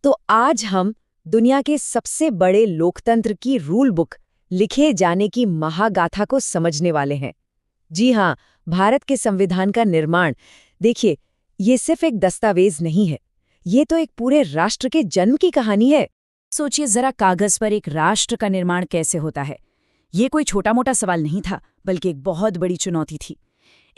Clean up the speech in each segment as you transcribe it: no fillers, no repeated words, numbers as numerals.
तो आज हम दुनिया के सबसे बड़े लोकतंत्र की रूल बुक लिखे जाने की महागाथा को समझने वाले हैं। जी हाँ, भारत के संविधान का निर्माण, देखिए, ये सिर्फ एक दस्तावेज नहीं है, ये तो एक पूरे राष्ट्र के जन्म की कहानी है। सोचिए जरा, कागज पर एक राष्ट्र का निर्माण कैसे होता है। ये कोई छोटा मोटा सवाल नहीं था, बल्कि एक बहुत बड़ी चुनौती थी।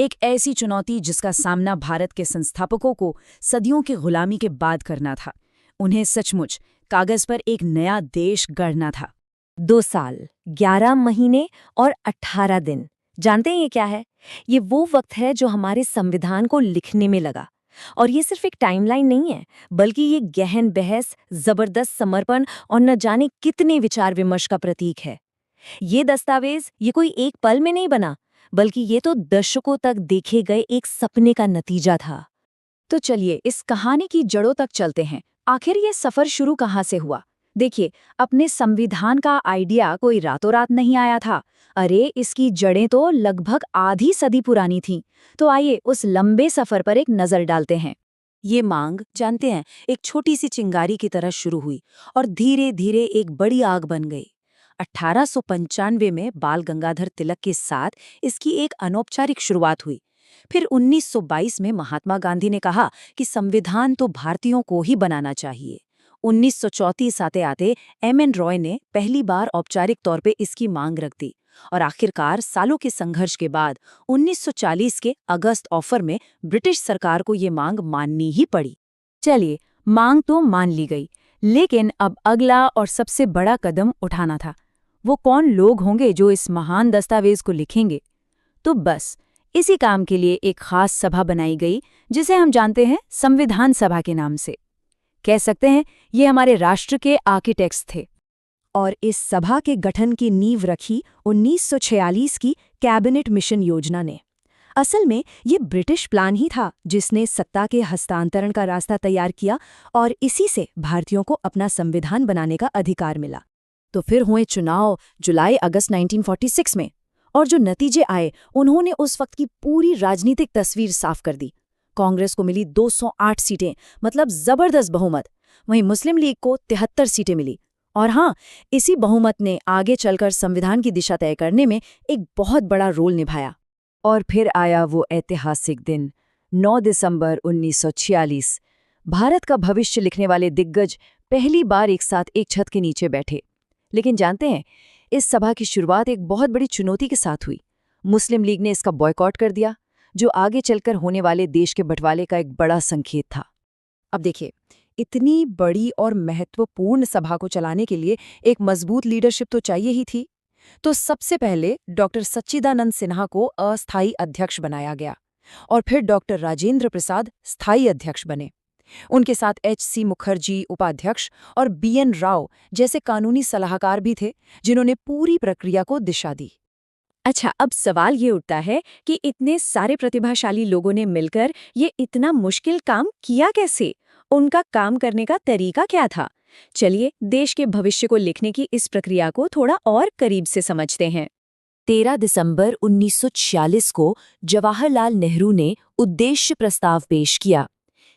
एक ऐसी चुनौती जिसका सामना भारत के संस्थापकों को सदियों की गुलामी के बाद करना था। उन्हें सचमुच कागज पर एक नया देश गढ़ना था। 2 साल, 11 महीने और 18 दिन। जानते हैं ये क्या है? ये वो वक्त है जो हमारे संविधान को लिखने में लगा। और ये सिर्फ एक टाइमलाइन नहीं है, बल्कि ये गहन बहस, जबरदस्त समर्पण और न जाने कितने विचार विमर्श का प्रतीक है। ये दस्तावेज ये कोई एक पल में नहीं बना, बल्कि ये तो दशकों तक देखे गए एक सपने का नतीजा था। तो चलिए इस कहानी की जड़ों तक चलते हैं। आखिर ये सफर शुरू कहाँ से हुआ? देखिए, अपने संविधान का आइडिया कोई रातों रात नहीं आया था। अरे, इसकी जड़ें तो लगभग आधी सदी पुरानी थीं। तो आइए उस लंबे सफर पर एक नजर डालते हैं। ये मांग, जानते हैं, एक छोटी सी चिंगारी की तरह शुरू हुई और धीरे धीरे एक बड़ी आग बन गई। 1895 में बाल गंगाधर तिलक के साथ इसकी एक अनौपचारिक शुरुआत हुई। फिर 1922 में महात्मा गांधी ने कहा कि संविधान तो भारतीयों को ही बनाना चाहिए। 1934 आते आते एम.एन. रॉय ने पहली बार औपचारिक तौर पे इसकी मांग रख दी और आखिरकार सालों के संघर्ष के बाद 1940 के अगस्त ऑफर में ब्रिटिश सरकार को ये मांग माननी ही पड़ी। चलिए, मांग तो मान ली गई, लेकिन अब अगला और सबसे बड़ा कदम उठाना था। वो कौन लोग होंगे जो इस महान दस्तावेज को लिखेंगे? तो बस इसी काम के लिए एक खास सभा बनाई गई, जिसे हम जानते हैं संविधान सभा के नाम से। कह सकते हैं ये हमारे राष्ट्र के आर्किटेक्ट्स थे। और इस सभा के गठन की नींव रखी 1946 की कैबिनेट मिशन योजना ने। असल में ये ब्रिटिश प्लान ही था जिसने सत्ता के हस्तांतरण का रास्ता तैयार किया और इसी से भारतीयों को अपना संविधान बनाने का अधिकार मिला। तो फिर हुए चुनाव जुलाई अगस्त 1946 में, और जो नतीजे आए उन्होंने उस वक्त की पूरी राजनीतिक तस्वीर साफ कर दी। कांग्रेस को मिली 208 सीटें, मतलब जबरदस्त बहुमत। वहीं मुस्लिम लीग को 73 सीटें मिली। और हाँ, इसी बहुमत ने आगे चलकर संविधान की दिशा तय करने में एक बहुत बड़ा रोल निभाया। और फिर आया वो ऐतिहासिक दिन, 9 दिसंबर 1946। भारत का भविष्य लिखने वाले दिग्गज पहली बार एक साथ एक छत के नीचे बैठे। लेकिन जानते हैं, इस सभा की शुरुआत एक बहुत बड़ी चुनौती के साथ हुई। मुस्लिम लीग ने इसका बॉयकॉट कर दिया, जो आगे चलकर होने वाले देश के बंटवारे का एक बड़ा संकेत था। अब देखिए, इतनी बड़ी और महत्वपूर्ण सभा को चलाने के लिए एक मजबूत लीडरशिप तो चाहिए ही थी। तो सबसे पहले डॉक्टर सच्चिदानंद सिन्हा को अस्थायी अध्यक्ष बनाया गया और फिर डॉक्टर राजेंद्र प्रसाद स्थायी अध्यक्ष बने। उनके साथ एच.सी. मुखर्जी उपाध्यक्ष और बी.एन. राव जैसे कानूनी सलाहकार भी थे, जिन्होंने पूरी प्रक्रिया को दिशा दी। अच्छा, अब सवाल ये उठता है कि इतने सारे प्रतिभाशाली लोगों ने मिलकर ये इतना मुश्किल काम किया कैसे? उनका काम करने का तरीका क्या था? चलिए, देश के भविष्य को लिखने की इस प्रक्रिया को थोड़ा और करीब से समझते हैं। 13 दिसंबर 1946 को जवाहरलाल नेहरू ने उद्देश्य प्रस्ताव पेश किया।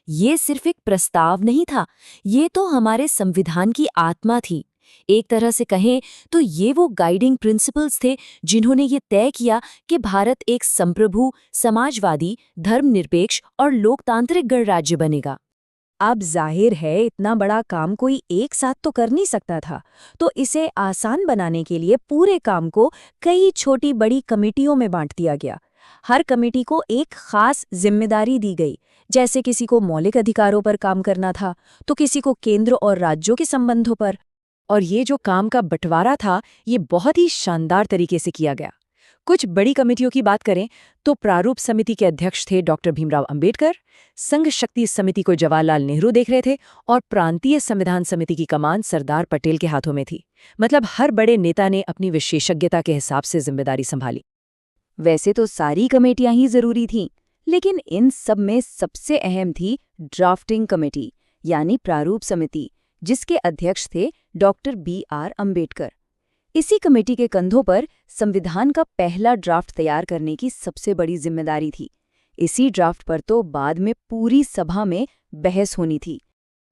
ये सिर्फ एक प्रस्ताव नहीं था, ये तो हमारे संविधान की आत्मा थी। एक तरह से कहें तो ये वो गाइडिंग प्रिंसिपल्स थे जिन्होंने ये तय किया कि भारत एक संप्रभु, समाजवादी, धर्मनिरपेक्ष और लोकतांत्रिक गणराज्य बनेगा। अब जाहिर है, इतना बड़ा काम कोई एक साथ तो कर नहीं सकता था, तो इसे आसान बनाने के लिए पूरे काम को कई छोटी बड़ी कमेटियों में बांट दिया गया। हर कमेटी को एक खास जिम्मेदारी दी गई। जैसे किसी को मौलिक अधिकारों पर काम करना था, तो किसी को केंद्र और राज्यों के संबंधों पर। और ये जो काम का बंटवारा था, ये बहुत ही शानदार तरीके से किया गया। कुछ बड़ी कमेटियों की बात करें तो प्रारूप समिति के अध्यक्ष थे डॉक्टर भीमराव अंबेडकर, संघ शक्ति समिति को जवाहरलाल नेहरू देख रहे थे और प्रांतीय संविधान समिति की कमान सरदार पटेल के हाथों में थी। मतलब हर बड़े नेता ने अपनी विशेषज्ञता के हिसाब से जिम्मेदारी संभाली। वैसे तो सारी कमेटियां ही जरूरी थीं, लेकिन इन सब में सबसे अहम थी ड्राफ्टिंग कमेटी, यानी प्रारूप समिति, जिसके अध्यक्ष थे डॉक्टर बी.आर. अंबेडकर। इसी कमेटी के कंधों पर संविधान का पहला ड्राफ्ट तैयार करने की सबसे बड़ी जिम्मेदारी थी। इसी ड्राफ्ट पर तो बाद में पूरी सभा में बहस होनी थी।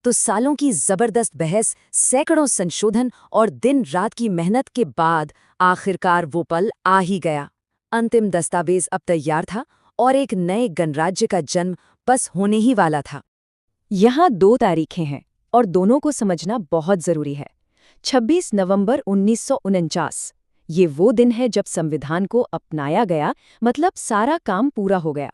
तो सालों की जबरदस्त बहस, सैकड़ों संशोधन और दिन रात की मेहनत के बाद आखिरकार वो पल आ ही गया। अंतिम दस्तावेज अब तैयार था और एक नए गणराज्य का जन्म बस होने ही वाला था। यहाँ 2 तारीखें हैं और दोनों को समझना बहुत जरूरी है। 26 नवंबर 1949, ये वो दिन है जब संविधान को अपनाया गया, मतलब सारा काम पूरा हो गया।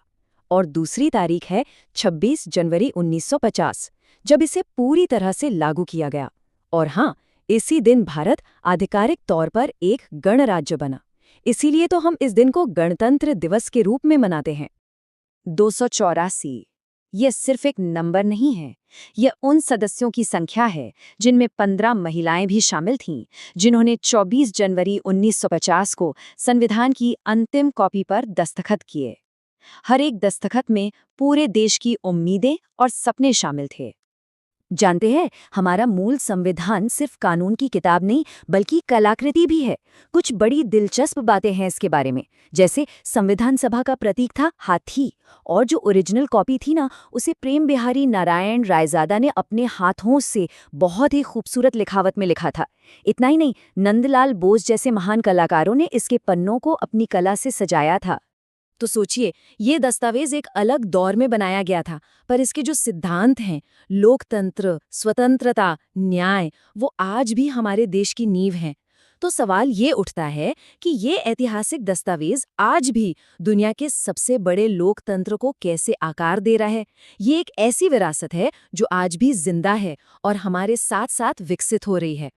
और दूसरी तारीख है 26 जनवरी 1950, जब इसे पूरी तरह से लागू किया गया। और हाँ, इसी दिन भारत आधिकारिक तौर पर एक गणराज्य बना। इसीलिए तो हम इस दिन को गणतंत्र दिवस के रूप में मनाते हैं। 284, ये सिर्फ एक नंबर नहीं है, ये उन सदस्यों की संख्या है जिनमें 15 महिलाएं भी शामिल थीं, जिन्होंने 24 जनवरी 1950 को संविधान की अंतिम कॉपी पर दस्तखत किए। हर एक दस्तखत में पूरे देश की उम्मीदें और सपने शामिल थे। जानते हैं, हमारा मूल संविधान सिर्फ कानून की किताब नहीं बल्कि कलाकृति भी है। कुछ बड़ी दिलचस्प बातें हैं इसके बारे में, जैसे संविधान सभा का प्रतीक था हाथी, और जो ओरिजिनल कॉपी थी ना, उसे प्रेम बिहारी नारायण रायजादा ने अपने हाथों से बहुत ही खूबसूरत लिखावट में लिखा था। इतना ही नहीं, नंदलाल बोस जैसे महान कलाकारों ने इसके पन्नों को अपनी कला से सजाया था। तो सोचिए, ये दस्तावेज एक अलग दौर में बनाया गया था, पर इसके जो सिद्धांत हैं, लोकतंत्र, स्वतंत्रता, न्याय, वो आज भी हमारे देश की नींव हैं। तो सवाल ये उठता है कि ये ऐतिहासिक दस्तावेज आज भी दुनिया के सबसे बड़े लोकतंत्र को कैसे आकार दे रहा है। ये एक ऐसी विरासत है जो आज भी जिंदा है और हमारे साथ साथ विकसित हो रही है।